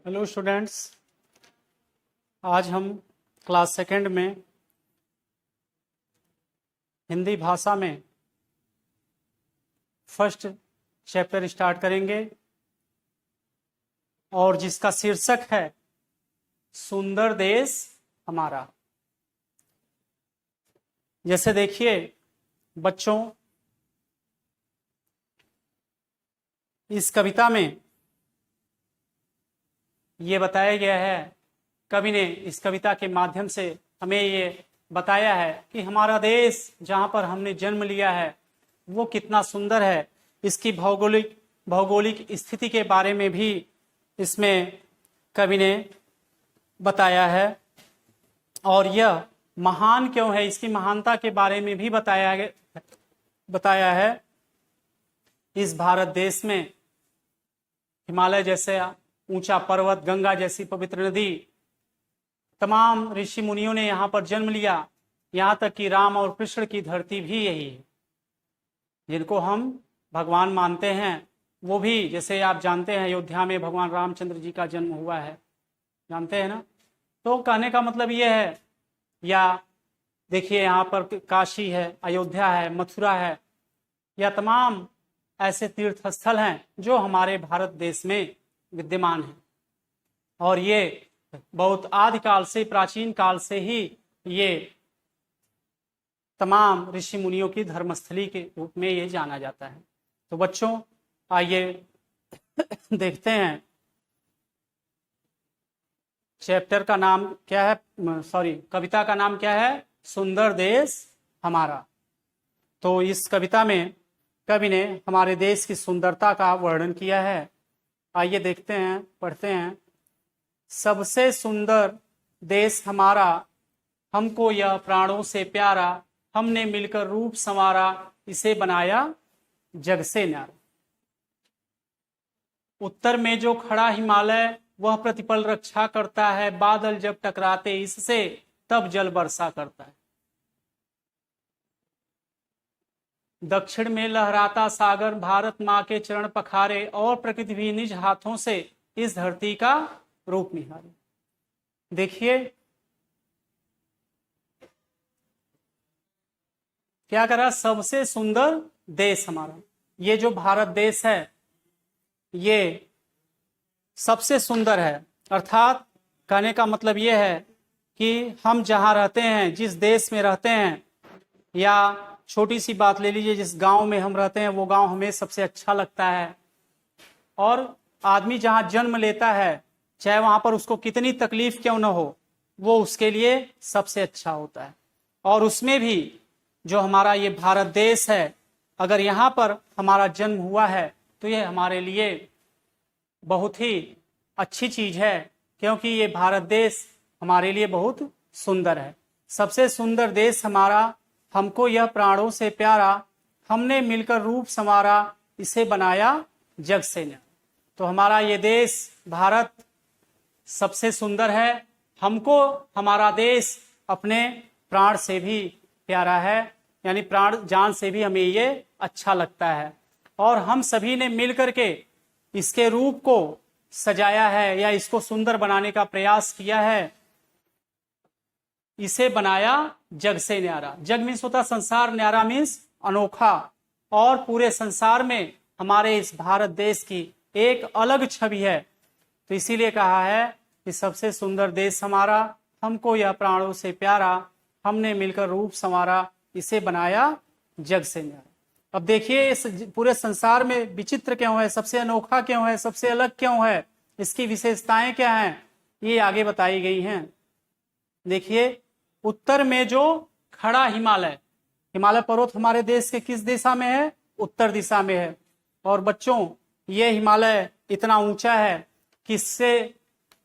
Hello students, आज हम class second में हिंदी भाषा में फर्स्ट चैप्टर स्टार्ट करेंगे और जिसका शीर्षक है सुंदर देश हमारा। जैसे देखिए बच्चों, इस कविता में ये बताया गया है, कवि ने इस कविता के माध्यम से हमें ये बताया है कि हमारा देश जहाँ पर हमने जन्म लिया है वो कितना सुंदर है। इसकी भौगोलिक स्थिति के बारे में भी इसमें कवि ने बताया है और यह महान क्यों है, इसकी महानता के बारे में भी बताया है। इस भारत देश में हिमालय जैसे ऊंचा पर्वत, गंगा जैसी पवित्र नदी, तमाम ऋषि मुनियों ने यहाँ पर जन्म लिया। यहाँ तक कि राम और कृष्ण की धरती भी यही है, जिनको हम भगवान मानते हैं। वो भी, जैसे आप जानते हैं, अयोध्या में भगवान रामचंद्र जी का जन्म हुआ है, जानते हैं ना। तो कहने का मतलब ये है, या देखिए यहाँ पर काशी है, अयोध्या है, मथुरा है, या तमाम ऐसे तीर्थ स्थल हैं जो हमारे भारत देश में विद्यमान है। और ये बहुत आदिकाल से, प्राचीन काल से ही ये तमाम ऋषि मुनियों की धर्मस्थली के रूप में ये जाना जाता है। तो बच्चों आइए देखते हैं चैप्टर का नाम क्या है, कविता का नाम क्या है, सुंदर देश हमारा। तो इस कविता में कवि ने हमारे देश की सुंदरता का वर्णन किया है। आइए देखते हैं, पढ़ते हैं। सबसे सुंदर देश हमारा, हमको यह प्राणों से प्यारा, हमने मिलकर रूप संवारा, इसे बनाया जग से न्यारा। उत्तर में जो खड़ा हिमालय, वह प्रतिपल रक्षा करता है, बादल जब टकराते इससे तब जल वर्षा करता है। दक्षिण में लहराता सागर, भारत माँ के चरण पखारे, और प्रकृति भी निज हाथों से इस धरती का रूप निहारे। देखिए क्या करा, सबसे सुंदर देश हमारा। ये जो भारत देश है ये सबसे सुंदर है, अर्थात कहने का मतलब ये है कि हम जहाँ रहते हैं, जिस देश में रहते हैं, या छोटी सी बात ले लीजिए, जिस गांव में हम रहते हैं वो गांव हमें सबसे अच्छा लगता है। और आदमी जहां जन्म लेता है, चाहे वहां पर उसको कितनी तकलीफ क्यों न हो, वो उसके लिए सबसे अच्छा होता है। और उसमें भी जो हमारा ये भारत देश है, अगर यहाँ पर हमारा जन्म हुआ है तो ये हमारे लिए बहुत ही अच्छी चीज है, क्योंकि ये भारत देश हमारे लिए बहुत सुंदर है। सबसे सुंदर देश हमारा, हमको यह प्राणों से प्यारा, हमने मिलकर रूप संवारा, इसे बनाया जग से न्यारा। तो हमारा ये देश भारत सबसे सुंदर है। हमको हमारा देश अपने प्राण से भी प्यारा है, यानी प्राण जान से भी हमें ये अच्छा लगता है। और हम सभी ने मिलकर के इसके रूप को सजाया है, या इसको सुंदर बनाने का प्रयास किया है। इसे बनाया जग से न्यारा। जग मीन्स होता संसार, न्यारा मीन्स अनोखा। और पूरे संसार में हमारे इस भारत देश की एक अलग छवि है। तो इसीलिए कहा है कि सबसे सुंदर देश हमारा, हमको यह प्राणों से प्यारा, हमने मिलकर रूप संवारा, इसे बनाया जग से न्यारा। अब देखिए इस पूरे संसार में विचित्र क्यों है, सबसे अनोखा क्यों है, सबसे अलग क्यों है, इसकी विशेषताएं क्या हैं, ये आगे बताई गई हैं। देखिए, उत्तर में जो खड़ा हिमालय, हिमालय पर्वत हमारे देश के किस दिशा में है, उत्तर दिशा में है। और बच्चों ये हिमालय इतना ऊंचा है कि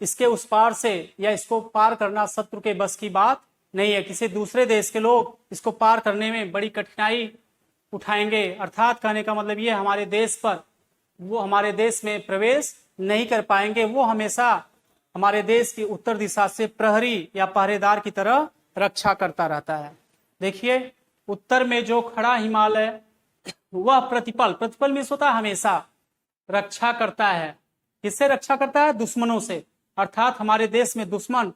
इसके उस पार से, या इसको पार करना शत्रु के बस की बात नहीं है। किसी दूसरे देश के लोग इसको पार करने में बड़ी कठिनाई उठाएंगे। अर्थात कहने का मतलब ये, हमारे देश पर, वो हमारे देश में प्रवेश नहीं कर पाएंगे। वो हमेशा हमारे देश की उत्तर दिशा से प्रहरी या पहरेदार की तरह रक्षा करता रहता है। देखिए, उत्तर में जो खड़ा हिमालय, वह प्रतिपल मीन्स होता है हमेशा, रक्षा करता है। किससे रक्षा करता है? दुश्मनों से, अर्थात हमारे देश में दुश्मन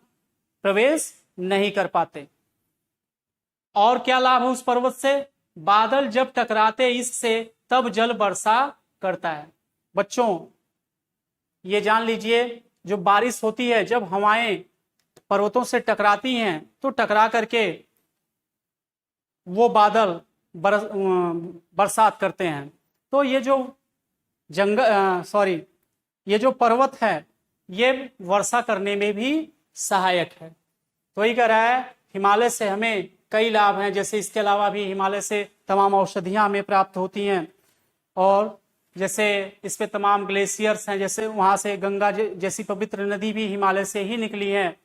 प्रवेश नहीं कर पाते। और क्या लाभ है उस पर्वत से? बादल जब टकराते इससे तब जल वर्षा करता है। बच्चों ये जान लीजिए, जो बारिश होती है, जब हवाएं पर्वतों से टकराती हैं तो टकरा करके वो बादल बरसात करते हैं। तो ये जो ये जो पर्वत है ये वर्षा करने में भी सहायक है। तो ये कह रहा है हिमालय से हमें कई लाभ हैं, जैसे इसके अलावा भी हिमालय से तमाम औषधियां हमें प्राप्त होती हैं, और जैसे इस पे तमाम ग्लेशियर्स हैं, जैसे वहां से गंगा जैसी पवित्र नदी भी हिमालय से ही निकली है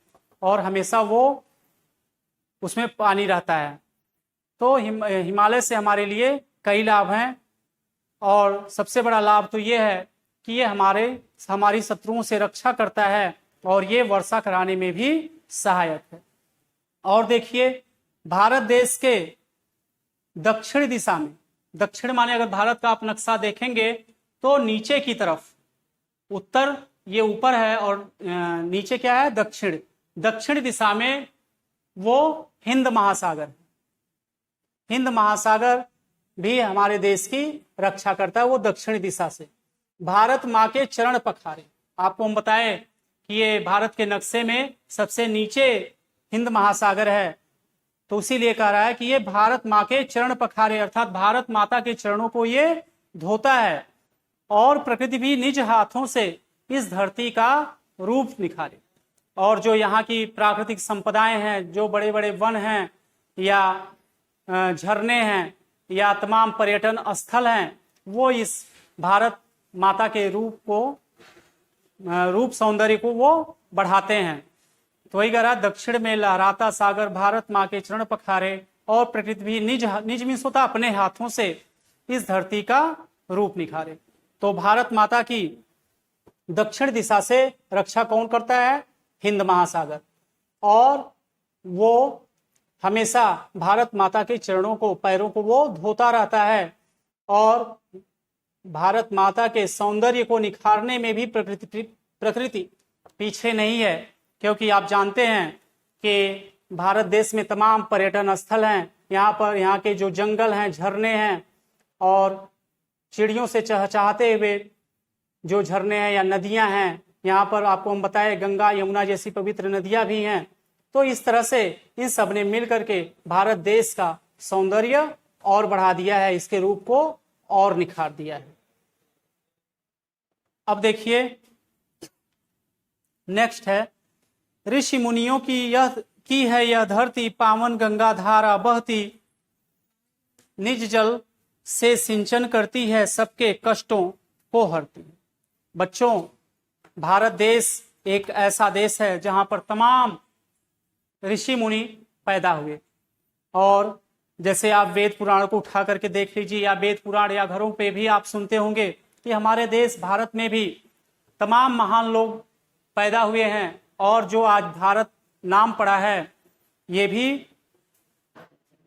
और हमेशा वो उसमें पानी रहता है। तो हिमालय से हमारे लिए कई लाभ हैं, और सबसे बड़ा लाभ तो ये है कि ये हमारी शत्रुओं से रक्षा करता है और ये वर्षा कराने में भी सहायक है। और देखिए भारत देश के दक्षिण दिशा में, दक्षिण माने अगर भारत का आप नक्शा देखेंगे तो नीचे की तरफ, उत्तर ये ऊपर है और नीचे क्या है? दक्षिण। दक्षिण दिशा में वो हिंद महासागर है। हिंद महासागर भी हमारे देश की रक्षा करता है, वो दक्षिण दिशा से। भारत माँ के चरण पखारे, आपको हम बताएं कि ये भारत के नक्शे में सबसे नीचे हिंद महासागर है, तो इसीलिए कह रहा है कि ये भारत माँ के चरण पखारे, अर्थात भारत माता के चरणों को ये धोता है, और प्रकृति भी निज हाथों से इस धरती का रूप निखारे। और जो यहाँ की प्राकृतिक संपदाएं हैं, जो बड़े बड़े वन हैं या झरने हैं या तमाम पर्यटन स्थल हैं, वो इस भारत माता के रूप सौंदर्य को वो बढ़ाते हैं। तो वही कह रहा, दक्षिण में लहराता सागर भारत माँ के चरण पखारे, और प्रकृति भी निज मीन्स होता अपने हाथों से इस धरती का रूप निखारे। तो भारत माता की दक्षिण दिशा से रक्षा कौन करता है? हिंद महासागर। और वो हमेशा भारत माता के चरणों को, पैरों को वो धोता रहता है, और भारत माता के सौंदर्य को निखारने में भी प्रकृति पीछे नहीं है, क्योंकि आप जानते हैं कि भारत देश में तमाम पर्यटन स्थल हैं। यहाँ के जो जंगल हैं, झरने हैं, और चिड़ियों से चहचहाते हुए जो झरने हैं या नदियां हैं, यहाँ पर आपको हम बताए गंगा यमुना जैसी पवित्र नदियां भी हैं। तो इस तरह से इन सब ने मिल करके भारत देश का सौंदर्य और बढ़ा दिया है, इसके रूप को और निखार दिया है। अब देखिए नेक्स्ट है, ऋषि मुनियों की है यह धरती, पावन गंगा धारा बहती, निज जल से सिंचन करती है, सबके कष्टों को हरती। बच्चों भारत देश एक ऐसा देश है जहां पर तमाम ऋषि मुनि पैदा हुए, और जैसे आप वेद पुराण को उठा करके देख लीजिए, या वेद पुराण या घरों पे भी आप सुनते होंगे कि हमारे देश भारत में भी तमाम महान लोग पैदा हुए हैं, और जो आज भारत नाम पड़ा है ये भी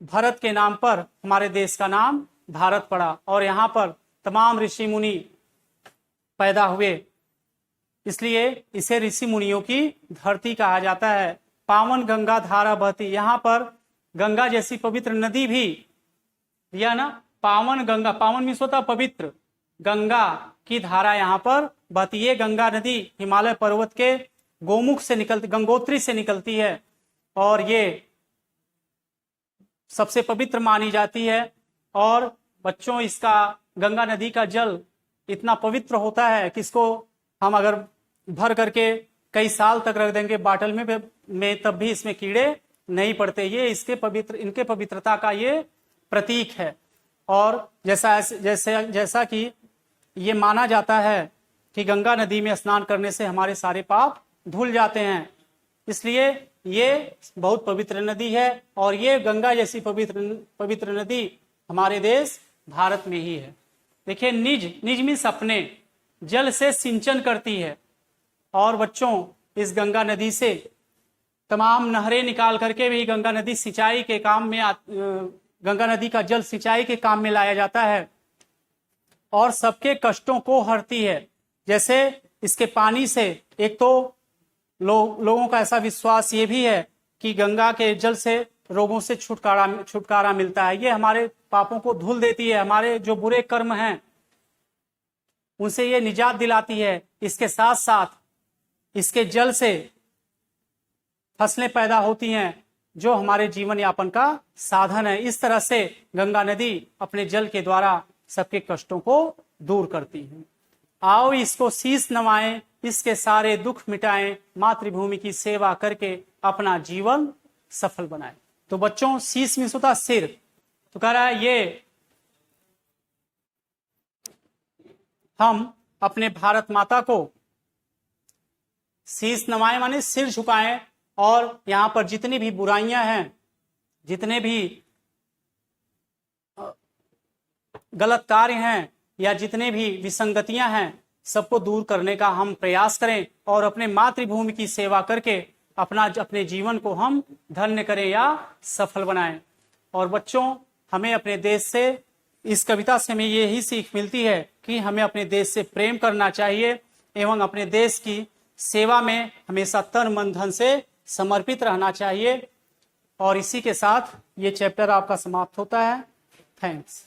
भरत के नाम पर हमारे देश का नाम भारत पड़ा, और यहाँ पर तमाम ऋषि मुनि पैदा हुए, इसलिए इसे ऋषि मुनियों की धरती कहा जाता है। पावन गंगा धारा बहती, यहाँ पर गंगा जैसी पवित्र नदी भी, या ना पावन गंगा, पावन मीन्स होता पवित्र, गंगा की धारा यहाँ पर बहती है। गंगा नदी हिमालय पर्वत के गोमुख से निकलती, गंगोत्री से निकलती है, और ये सबसे पवित्र मानी जाती है। और बच्चों इसका गंगा नदी का जल इतना पवित्र होता है कि इसको हम अगर भर करके कई साल तक रख देंगे बाटल में तब भी इसमें कीड़े नहीं पड़ते। ये इनके पवित्रता का ये प्रतीक है। और जैसा कि ये माना जाता है कि गंगा नदी में स्नान करने से हमारे सारे पाप धुल जाते हैं, इसलिए ये बहुत पवित्र नदी है, और ये गंगा जैसी पवित्र नदी हमारे देश भारत में ही है। देखिए निज मीन्स अपने, जल से सिंचन करती है, और बच्चों इस गंगा नदी से तमाम नहरें निकाल करके भी गंगा नदी सिंचाई के काम में गंगा नदी का जल सिंचाई के काम में लाया जाता है, और सबके कष्टों को हरती है। जैसे इसके पानी से एक तो लोगों का ऐसा विश्वास ये भी है कि गंगा के जल से रोगों से छुटकारा मिलता है। ये हमारे पापों को धुल देती है, हमारे जो बुरे कर्म हैं उनसे ये निजात दिलाती है। इसके साथ साथ इसके जल से फसलें पैदा होती हैं जो हमारे जीवन यापन का साधन है। इस तरह से गंगा नदी अपने जल के द्वारा सबके कष्टों को दूर करती है। आओ इसको शीश नवाएं, इसके सारे दुख मिटाएं, मातृभूमि की सेवा करके अपना जीवन सफल बनाएं। तो बच्चों, शीश मीन्स होता सिर, तो कह रहा है ये हम अपने भारत माता को शीश नवाएं माने सिर झुकाएं, और यहां पर जितनी भी बुराइयां हैं, जितने भी गलत कार्य हैं या जितने भी विसंगतियां हैं, सबको दूर करने का हम प्रयास करें और अपने मातृभूमि की सेवा करके अपने जीवन को हम धन्य करें या सफल बनाएं। और बच्चों, हमें अपने देश से, इस कविता से हमें यही सीख मिलती है कि हमें अपने देश से प्रेम करना चाहिए एवं अपने देश की सेवा में हमेशा तन मन धन से समर्पित रहना चाहिए। और इसी के साथ ये चैप्टर आपका समाप्त होता है। थैंक्स।